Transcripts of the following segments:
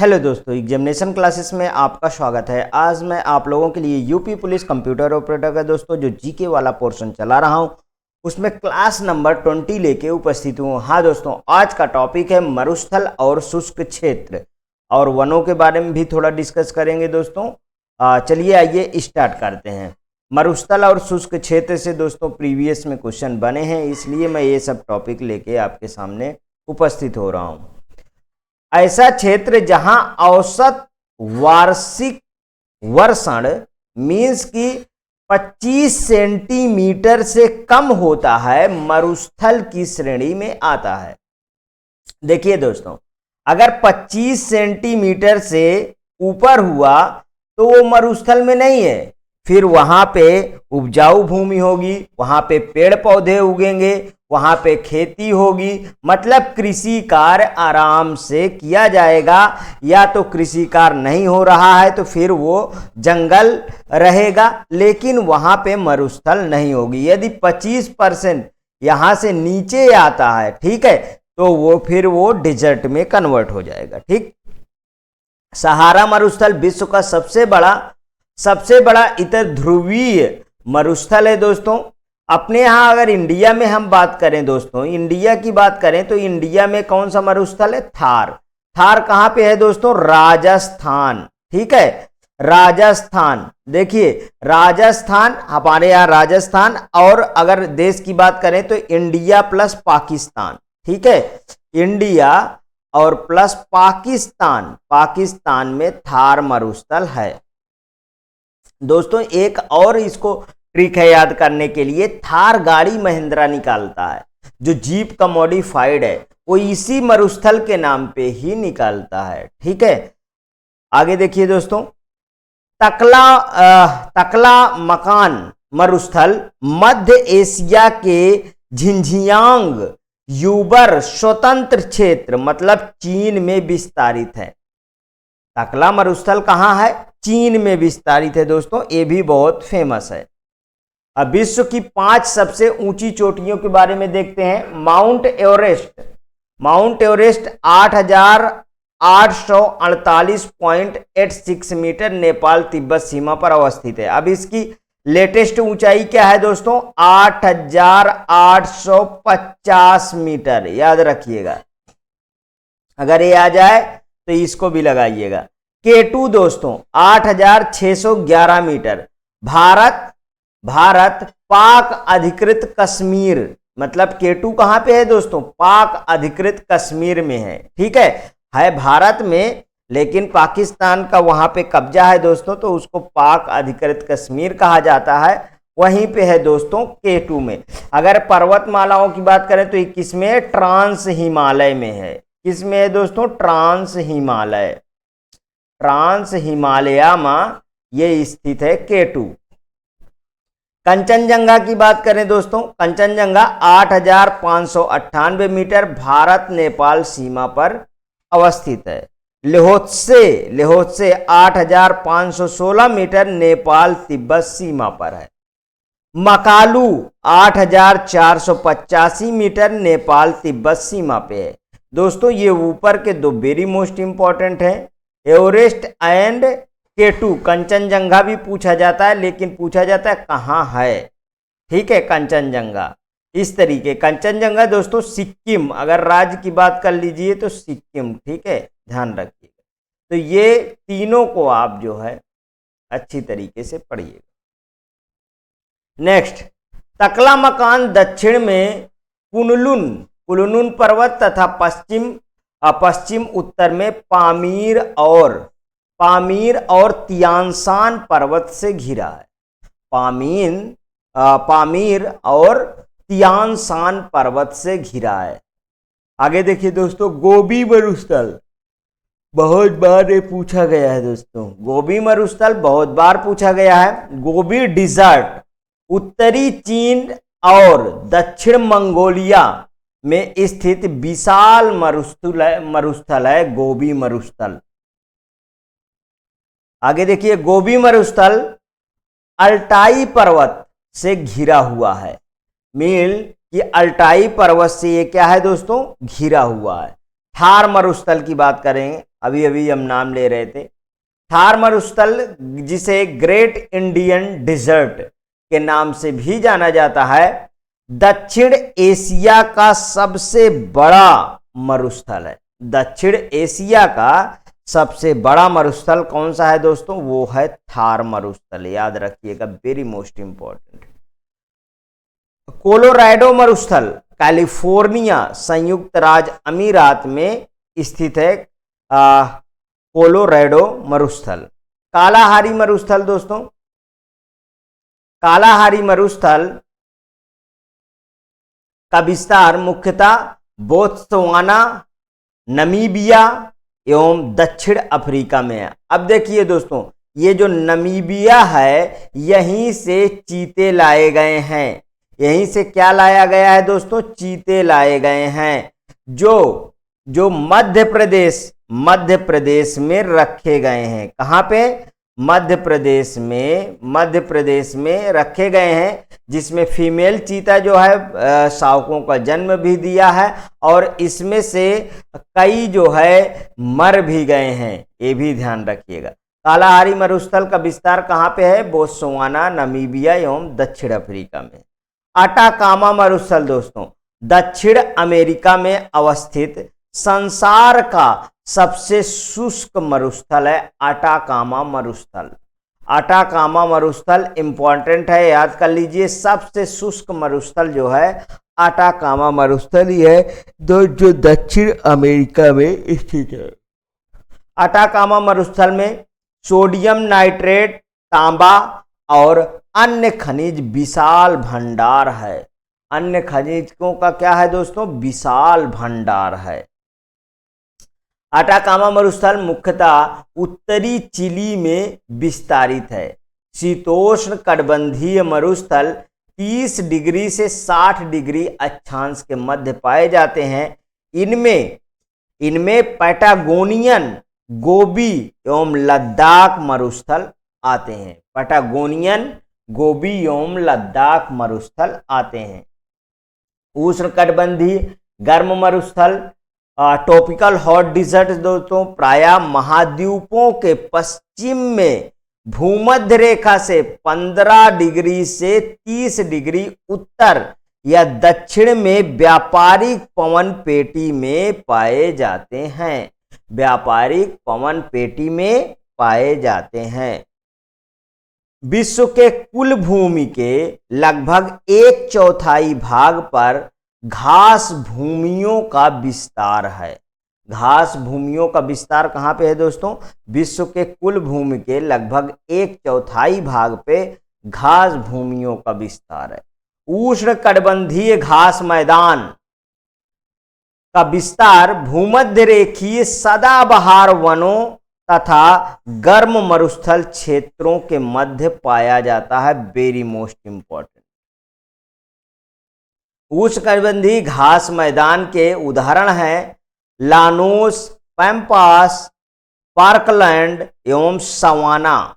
Hello दोस्तों, examination classes में आपका स्वागत है। आज मैं आप लोगों के लिए यूपी पुलिस कंप्यूटर ऑपरेटर का दोस्तों जो जीके वाला पोर्शन चला रहा हूं उसमें क्लास नंबर 20 लेके उपस्थित हूं। हाँ दोस्तों, आज का टॉपिक है मरुस्थल और शुष्क क्षेत्र और वनों के बारे में भी थोड़ा डिस्कस करेंगे दोस्तों। चलिए आइए स्टार्ट करते हैं। मरुस्थल और शुष्क क्षेत्र से दोस्तों प्रीवियस में क्वेश्चन बने हैं, इसलिए मैं ये सब टॉपिक लेके आपके सामने उपस्थित हो रहा हूँ। ऐसा क्षेत्र जहां औसत वार्षिक वर्षण मीन्स की 25 सेंटीमीटर से कम होता है मरुस्थल की श्रेणी में आता है। देखिए दोस्तों, अगर 25 सेंटीमीटर से ऊपर हुआ तो वो मरुस्थल में नहीं है, फिर वहां पे उपजाऊ भूमि होगी, वहां पे पेड़ पौधे उगेंगे, वहां पे खेती होगी, मतलब कृषि कार्य आराम से किया जाएगा। या तो कृषि कार्य नहीं हो रहा है तो फिर वो जंगल रहेगा, लेकिन वहां पे मरुस्थल नहीं होगी। यदि 25% यहां से नीचे आता है, ठीक है, तो वो फिर वो डिजर्ट में कन्वर्ट हो जाएगा। ठीक, सहारा मरुस्थल विश्व का सबसे बड़ा इतर ध्रुवीय मरुस्थल है दोस्तों। अपने यहाँ अगर इंडिया में हम बात करें दोस्तों, इंडिया की बात करें तो इंडिया में कौन सा मरुस्थल है? थार। थार कहाँ पे है दोस्तों? राजस्थान। ठीक है, राजस्थान। देखिए राजस्थान, हमारे यहाँ राजस्थान, और अगर देश की बात करें तो इंडिया प्लस पाकिस्तान। ठीक है, इंडिया और प्लस पाकिस्तान, पाकिस्तान में थार मरुस्थल है दोस्तों। एक और इसको ट्रिक है याद करने के लिए, थार गाड़ी महिंद्रा निकालता है, जो जीप का मॉडिफाइड है वो इसी मरुस्थल के नाम पे ही निकालता है। ठीक है, आगे देखिए दोस्तों, तकला मकान मरुस्थल मध्य एशिया के झिंझियांग यूबर स्वतंत्र क्षेत्र मतलब चीन में विस्तारित है। तकला मरुस्थल कहाँ है? चीन में विस्तारित है दोस्तों, ये भी बहुत फेमस है। अब विश्व की 5 सबसे ऊंची चोटियों के बारे में देखते हैं। Mount Everest 8,848.86 metre Nepal Tibet सीमा पर अवस्थित है। अब इसकी लेटेस्ट ऊंचाई क्या है दोस्तों? 8,850 मीटर, याद रखिएगा। अगर ये आ जाए तो इसको भी लगाइएगा। K2 दोस्तों 8,611 मीटर। भारत पाक अधिकृत कश्मीर, मतलब K2 कहां पे है दोस्तों? पाक अधिकृत कश्मीर में है। ठीक है भारत में, लेकिन पाकिस्तान का वहां पे कब्जा है दोस्तों, तो उसको पाक अधिकृत कश्मीर कहा जाता है। वहीं पे है दोस्तों K2 में। अगर पर्वतमालाओं की बात करें तो 21 में ट्रांस हिमालय में है। किसमें है दोस्तों? ट्रांस हिमालय में ये स्थित है K2। कंचनजंगा की बात करें दोस्तों, कंचनजंगा 8,598 मीटर भारत नेपाल सीमा पर अवस्थित है। लेहोत्से 8,516 मीटर नेपाल तिब्बत सीमा पर है। मकालू 8,485 मीटर नेपाल तिब्बत सीमा पे है दोस्तों। ये ऊपर के दो वेरी मोस्ट इंपॉर्टेंट है, एवरेस्ट एंड K2। कंचनजंगा भी पूछा जाता है, लेकिन पूछा जाता है कहाँ है। ठीक है, कंचनजंगा इस तरीके। कंचनजंगा दोस्तों सिक्किम, अगर राज्य की बात कर लीजिए तो सिक्किम। ठीक है, ध्यान रखिएगा। तो ये तीनों को आप जो है अच्छी तरीके से पढ़िएगा। नेक्स्ट, तकला मकान दक्षिण में कुनलुन पर्वत तथा पश्चिम उत्तर में पामीर और तियानसान पर्वत से घिरा है। पामीर और तियानसान पर्वत से घिरा है। आगे देखिए दोस्तों, गोबी मरुस्थल बहुत बार ये पूछा गया है दोस्तों। गोबी मरुस्थल बहुत बार पूछा गया है। गोबी डिजर्ट उत्तरी चीन और दक्षिण मंगोलिया में स्थित विशाल मरुस्थल है गोबी मरुस्थल। आगे देखिए, गोबी मरुस्थल अल्टाई पर्वत से घिरा हुआ है। मील कि अल्टाई पर्वत से ये क्या है दोस्तों? घिरा हुआ है। थार मरुस्थल की बात करेंगे, अभी अभी हम नाम ले रहे थे। थार मरुस्थल, जिसे ग्रेट इंडियन डिजर्ट के नाम से भी जाना जाता है, दक्षिण एशिया का सबसे बड़ा मरुस्थल है। दक्षिण एशिया का सबसे बड़ा मरुस्थल कौन सा है दोस्तों? वो है थार मरुस्थल, याद रखिएगा, वेरी मोस्ट इंपॉर्टेंट। कोलोराडो मरुस्थल कैलिफोर्निया संयुक्त राज्य अमीरात में स्थित है। कोलोराडो मरुस्थल। कालाहारी मरुस्थल दोस्तों, कालाहारी मरुस्थल का विस्तार मुख्यतः बोत्सवाना, नमीबिया एवं दक्षिण अफ्रीका में है। अब देखिए दोस्तों, ये जो नमीबिया है, यहीं से चीते लाए गए हैं। यहीं से क्या लाया गया है दोस्तों? चीते लाए गए हैं, जो मध्य प्रदेश में रखे गए हैं। कहां पे? मध्य प्रदेश में रखे गए हैं, जिसमें फीमेल चीता जो है शावकों का जन्म भी दिया है, और इसमें से कई जो है मर भी गए हैं, ये भी ध्यान रखिएगा। कालाहारी मरुस्थल का विस्तार कहां पे है? बोत्सवाना, नमीबिया एवं दक्षिण अफ्रीका में। अटाकामा मरुस्थल दोस्तों, दक्षिण अमेरिका में अवस्थित संसार का सबसे शुष्क मरुस्थल है अटाकामा मरुस्थल। अटाकामा मरुस्थल इंपॉर्टेंट है, याद कर लीजिए। सबसे शुष्क मरुस्थल जो है अटाकामा मरुस्थल ही है, जो दक्षिण अमेरिका में स्थित है। अटाकामा मरुस्थल में सोडियम नाइट्रेट, तांबा और अन्य खनिज विशाल भंडार है। अन्य खनिजों का क्या है दोस्तों? विशाल भंडार है। अटाकामा मरुस्थल मुख्यतः उत्तरी चिली में विस्तारित है। शीतोष्ण कटिबंधीय मरुस्थल 30 डिग्री से 60 डिग्री अक्षांश के मध्य पाए जाते हैं। इनमें पैटागोनियन, गोबी एवं लद्दाख मरुस्थल आते हैं। पैटागोनियन, गोबी एवं लद्दाख मरुस्थल आते हैं। उष्णकटिबंधीय गर्म मरुस्थल, ट्रॉपिकल हॉट डिजर्ट दोस्तों, प्रायः महाद्वीपों के पश्चिम में भूमध्य रेखा से 15 डिग्री से 30 डिग्री उत्तर या दक्षिण में व्यापारिक पवन पेटी में पाए जाते हैं। व्यापारिक पवन पेटी में पाए जाते हैं। विश्व के कुल भूमि के लगभग 1/4 भाग पर घास भूमियों का विस्तार है। घास भूमियों का विस्तार कहां पे है दोस्तों? विश्व के कुल भूमि के लगभग 1/4 भाग पे घास भूमियों का विस्तार है। उष्णकटिबंधीय घास मैदान का विस्तार भूमध्य रेखीय सदाबहार वनों तथा गर्म मरुस्थल क्षेत्रों के मध्य पाया जाता है। Very most important. उष्णकटिबंधीय घास मैदान के उदाहरण हैं लानोस, पैम्पास, पार्कलैंड एवं सवाना।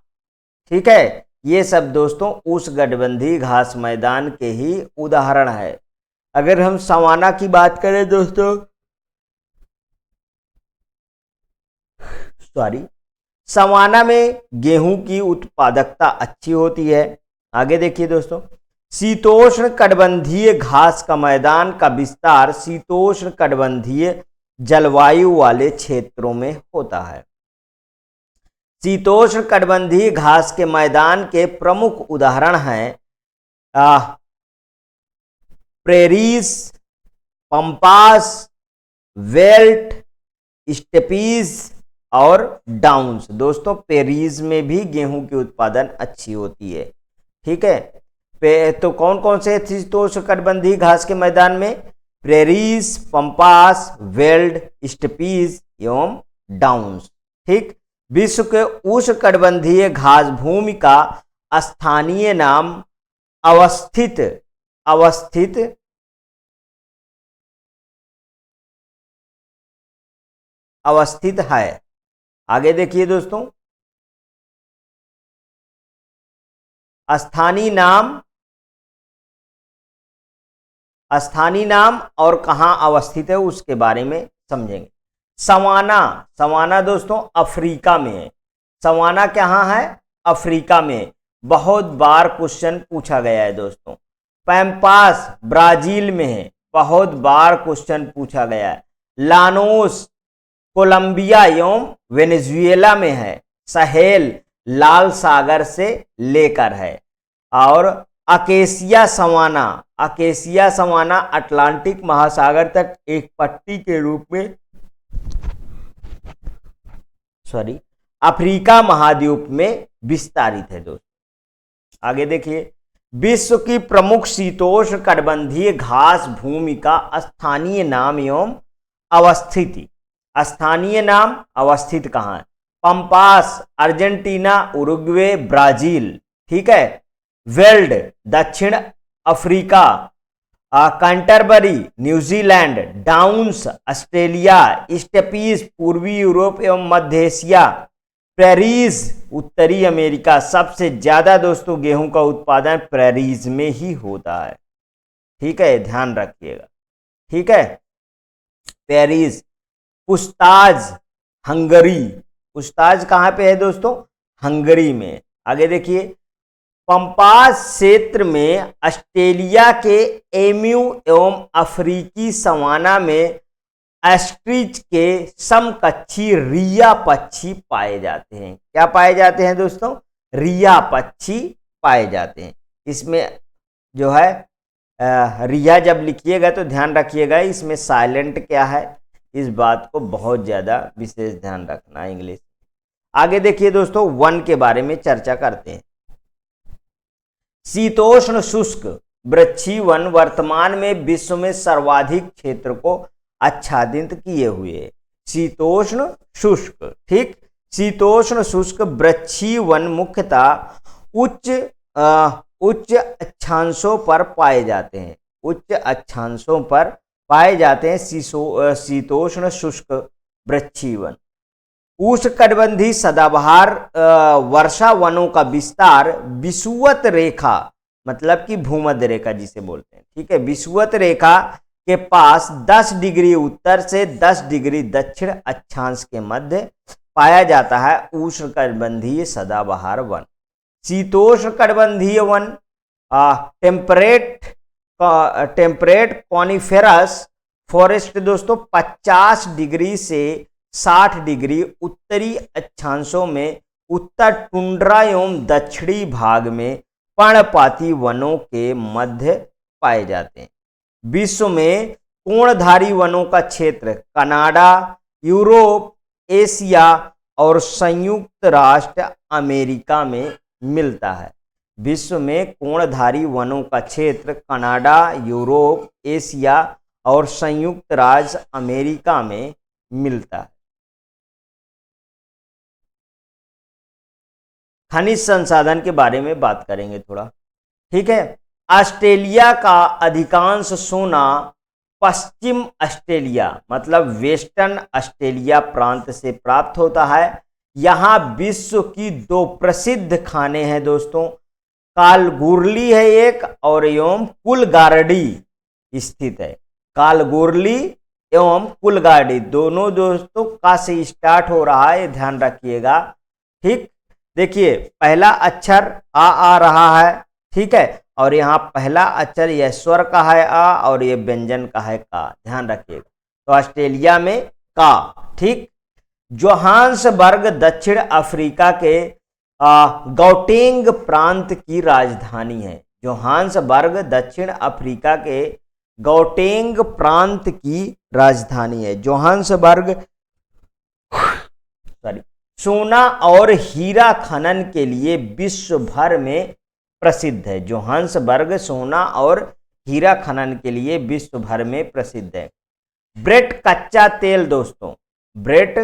ठीक है, ये सब दोस्तों उष्णकटिबंधीय घास मैदान के ही उदाहरण है। अगर हम सवाना की बात करें दोस्तों, सवाना में गेहूं की उत्पादकता अच्छी होती है। आगे देखिए दोस्तों, शीतोष्ण कटिबंधीय घास का मैदान का विस्तार शीतोष्ण कटिबंधीय जलवायु वाले क्षेत्रों में होता है। शीतोष्ण कटिबंधीय घास के मैदान के प्रमुख उदाहरण हैं प्रेरीज, पंपास, वेल्ट, स्टेपीज और डाउन्स। दोस्तों पेरीज में भी गेहूं की उत्पादन अच्छी होती है। ठीक है, तो कौन कौन से शीतोष्ण कटिबंधीय घास के मैदान में? प्रेरीज, पंपास, वेल्ड, स्टेपीज एवं डाउन्स। ठीक, विश्व के उष्णकटिबंधीय घास भूमि का स्थानीय नाम अवस्थित है। आगे देखिए दोस्तों, स्थानीय नाम और कहां अवस्थित है उसके बारे में समझेंगे। सवाना, सवाना दोस्तों अफ्रीका में है। सवाना कहाँ है? अफ्रीका में। बहुत बार क्वेश्चन पूछा गया है दोस्तों। पैम्पास ब्राजील में है, बहुत बार क्वेश्चन पूछा गया है। लानोस कोलंबिया एवं वेनेजुएला में है। सहेल लाल सागर से लेकर है। और acacia savanna, acacia savanna Atlantic महासागर तक एक पट्टी के रूप में अफ्रीका महाद्वीप में विस्तारित है दोस्तों। आगे देखिए, विश्व की प्रमुख शीतोष्ण कटिबंधीय घास भूमि का स्थानीय नाम एवं अवस्थिति। स्थानीय नाम, अवस्थित कहाँ है? Pampas Argentina, Uruguay, Brazil. ठीक है। वेल्ड दक्षिण Africa, Canterbury New Zealand, Downs Australia, Steppes पूर्वी यूरोप एवं मध्य एशिया, प्रेरीज उत्तरी अमेरिका। सबसे ज्यादा दोस्तों गेहूं का उत्पादन प्रेरीज में ही होता है। ठीक है, ध्यान रखिएगा। ठीक है, प्रेरीज। पुस्ताज हंगरी, पुस्ताज कहां पे है दोस्तों? हंगरी में। आगे देखिए, पंपास क्षेत्र में ऑस्ट्रेलिया के एम्यू एवं अफ्रीकी सवाना में एस्ट्रिच के समकक्षी रिया पक्षी पाए जाते हैं। क्या पाए जाते हैं दोस्तों? रिया पक्षी पाए जाते हैं। इसमें जो है रिया जब लिखिएगा तो ध्यान रखिएगा इसमें साइलेंट क्या है, इस बात को बहुत ज्यादा विशेष ध्यान रखना इंग्लिश। आगे देखिए दोस्तों, वन के बारे में चर्चा करते हैं। शीतोष्ण शुष्क वृक्षी वन वर्तमान में विश्व में सर्वाधिक क्षेत्र को आच्छादित किए हुए। शीतोष्ण शुष्क, ठीक, शीतोष्ण शुष्क वृक्षी वन मुख्यतः उच्च अक्षांशों पर पाए जाते हैं। उच्च अक्षांशों पर पाए जाते हैं शीतोष्ण शुष्क वृक्षी वन। उष्णकटिबंधीय सदाबहार वर्षा वनों का विस्तार विषुवत रेखा, मतलब कि भूमध्य रेखा जिसे बोलते हैं। ठीक है, विषुवत रेखा के पास 10 डिग्री उत्तर से 10 डिग्री दक्षिण अक्षांश के मध्य पाया जाता है उष्णकटिबंधीय सदाबहार वन। शीतोष्ण कटिबंधीय वन टेम्परेट कॉनिफेरस फॉरेस्ट दोस्तों 50 डिग्री से 60 डिग्री उत्तरी अक्षांशों में उत्तर टुंड्रा एवं दक्षिणी भाग में पर्णपाती वनों के मध्य पाए जाते हैं। विश्व में कोणधारी वनों का क्षेत्र कनाडा, यूरोप, एशिया और संयुक्त राष्ट्र अमेरिका में मिलता है। विश्व में कोणधारी वनों का क्षेत्र कनाडा, यूरोप, एशिया और संयुक्त राज्य अमेरिका में मिलता है। खनिज संसाधन के बारे में बात करेंगे थोड़ा। ठीक है, ऑस्ट्रेलिया का अधिकांश सोना पश्चिम ऑस्ट्रेलिया मतलब वेस्टर्न ऑस्ट्रेलिया प्रांत से प्राप्त होता है। यहाँ विश्व की 2 प्रसिद्ध खाने हैं दोस्तों, कालगोरली है एक और एवं कुलगारडी स्थित है। कालगोरली एवं कुलगारडी दोनों दोस्तों का से स्टार्ट हो रहा है, ध्यान रखिएगा। ठीक, देखिए पहला अक्षर आ रहा है। ठीक है, और यहाँ पहला अक्षर यह स्वर का है आ और ये व्यंजन का है का, ध्यान रखिएगा। तो ऑस्ट्रेलिया में का। ठीक, जोहान्सबर्ग दक्षिण अफ्रीका के गौटेंग प्रांत की राजधानी है। जोहान्सबर्ग दक्षिण अफ्रीका के गौटेंग प्रांत की राजधानी है। जोहान्सबर्ग सोना और हीरा खनन के लिए विश्व भर में प्रसिद्ध है। जोहान्सबर्ग सोना और हीरा खनन के लिए विश्व भर में प्रसिद्ध है। ब्रेट कच्चा तेल दोस्तों, ब्रेट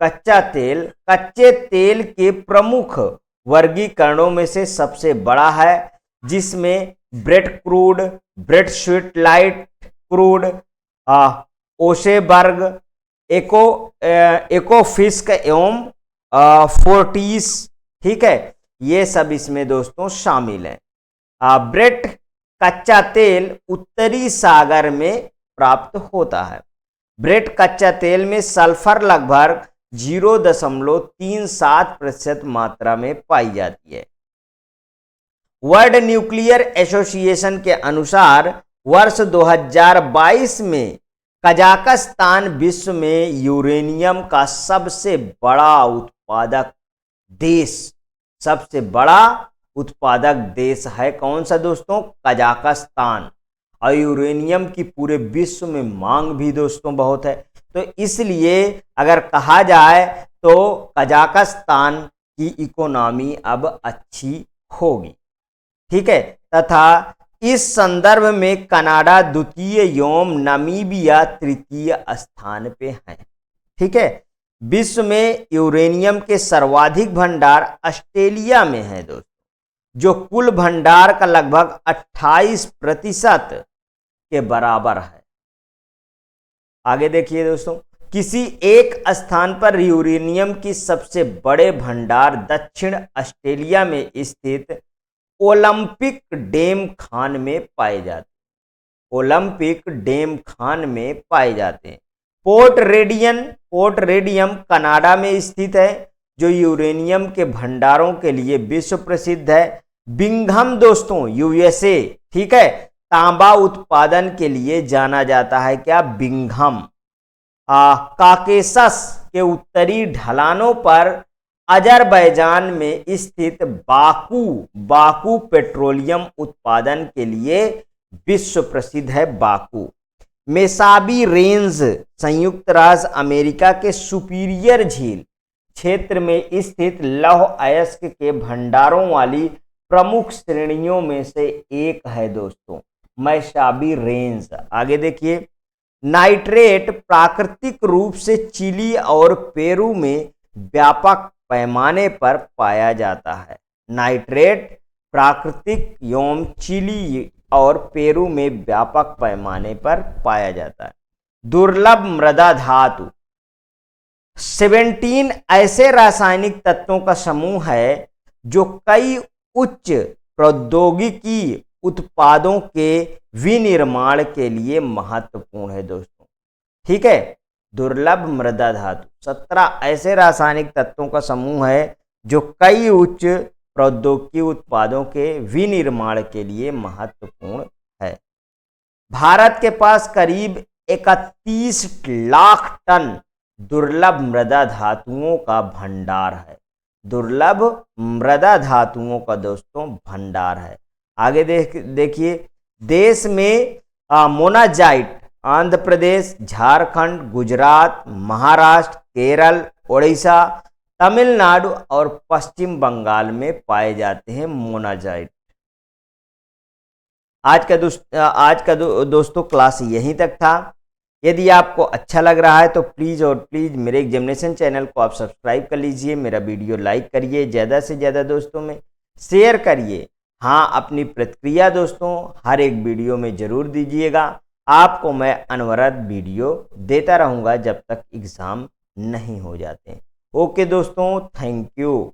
कच्चा तेल कच्चे तेल के प्रमुख वर्गीकरणों में से सबसे बड़ा है, जिसमें Brent crude, Brent sweet light crude, Oseberg, Ekofisk एवं फोर्टिस। ठीक है, ये सब इसमें दोस्तों शामिल हैं। ब्रेट कच्चा तेल उत्तरी सागर में प्राप्त होता है। ब्रेट कच्चा तेल में सल्फर लगभग 0.37% मात्रा में पाई जाती है। वर्ल्ड न्यूक्लियर एसोसिएशन के अनुसार वर्ष 2022 में कजाकिस्तान विश्व में यूरेनियम का सबसे बड़ा उत्पादक देश है। कौन सा दोस्तों? कजाकिस्तान। और यूरेनियम की पूरे विश्व में मांग भी दोस्तों बहुत है, तो इसलिए अगर कहा जाए तो कजाकिस्तान की इकोनॉमी अब अच्छी होगी। ठीक है, तथा इस संदर्भ में कनाडा द्वितीय एवं नामीबिया तृतीय स्थान पे है। ठीक है, विश्व में यूरेनियम के सर्वाधिक भंडार ऑस्ट्रेलिया में है दोस्तों, जो कुल भंडार का लगभग 28% के बराबर है। आगे देखिए दोस्तों, किसी एक स्थान पर यूरेनियम की सबसे बड़े भंडार दक्षिण ऑस्ट्रेलिया में स्थित ओलंपिक डैम खान में पाए जाते हैं। ओलंपिक डैम खान में पाए जाते हैं। पोर्ट रेडियम कनाडा में स्थित है, जो यूरेनियम के भंडारों के लिए विश्व प्रसिद्ध है। बिंघम दोस्तों यूएसए, ठीक है, तांबा उत्पादन के लिए जाना जाता है। क्या? बिंघम। काकेशस के उत्तरी ढलानों पर अजरबैजान में स्थित बाकू पेट्रोलियम उत्पादन के लिए विश्व प्रसिद्ध है। बाकू। मेसाबी रेंज संयुक्त राज्य अमेरिका के सुपीरियर झील क्षेत्र में स्थित लौह अयस्क के भंडारों वाली प्रमुख श्रेणियों में से एक है दोस्तों, मेसाबी रेंज। आगे देखिए, नाइट्रेट प्राकृतिक रूप से चिली और पेरू में व्यापक पैमाने पर पाया जाता है। नाइट्रेट प्राकृतिक एवं चिली और पेरू में व्यापक पैमाने पर पाया जाता है। दुर्लभ मृदा धातु 17 ऐसे रासायनिक तत्वों का समूह है जो कई उच्च प्रौद्योगिकी उत्पादों के विनिर्माण के लिए महत्वपूर्ण है दोस्तों। ठीक है, दुर्लभ मृदा धातु 17 ऐसे रासायनिक तत्वों का समूह है जो कई उच्च प्रौद्योगिकी उत्पादों के विनिर्माण के लिए महत्वपूर्ण है। भारत के पास करीब 31 लाख टन दुर्लभ मृदा धातुओं का भंडार है। दुर्लभ मृदा धातुओं का दोस्तों भंडार है। आगे देखिए, देश में मोनाजाइट आंध्र प्रदेश, झारखंड, गुजरात, महाराष्ट्र, केरल, उड़ीसा, तमिलनाडु और पश्चिम बंगाल में पाए जाते हैं मोनाजाइट। आज का दोस्तों क्लास यहीं तक था। यदि आपको अच्छा लग रहा है तो प्लीज़ मेरे एग्जामिनेशन चैनल को आप सब्सक्राइब कर लीजिए, मेरा वीडियो लाइक करिए, ज़्यादा से ज़्यादा दोस्तों में शेयर करिए। हाँ, अपनी प्रतिक्रिया दोस्तों हर एक वीडियो में ज़रूर दीजिएगा। आपको मैं अनवरत वीडियो देता रहूँगा जब तक एग्ज़ाम नहीं हो जाते। ओके दोस्तों, थैंक यू।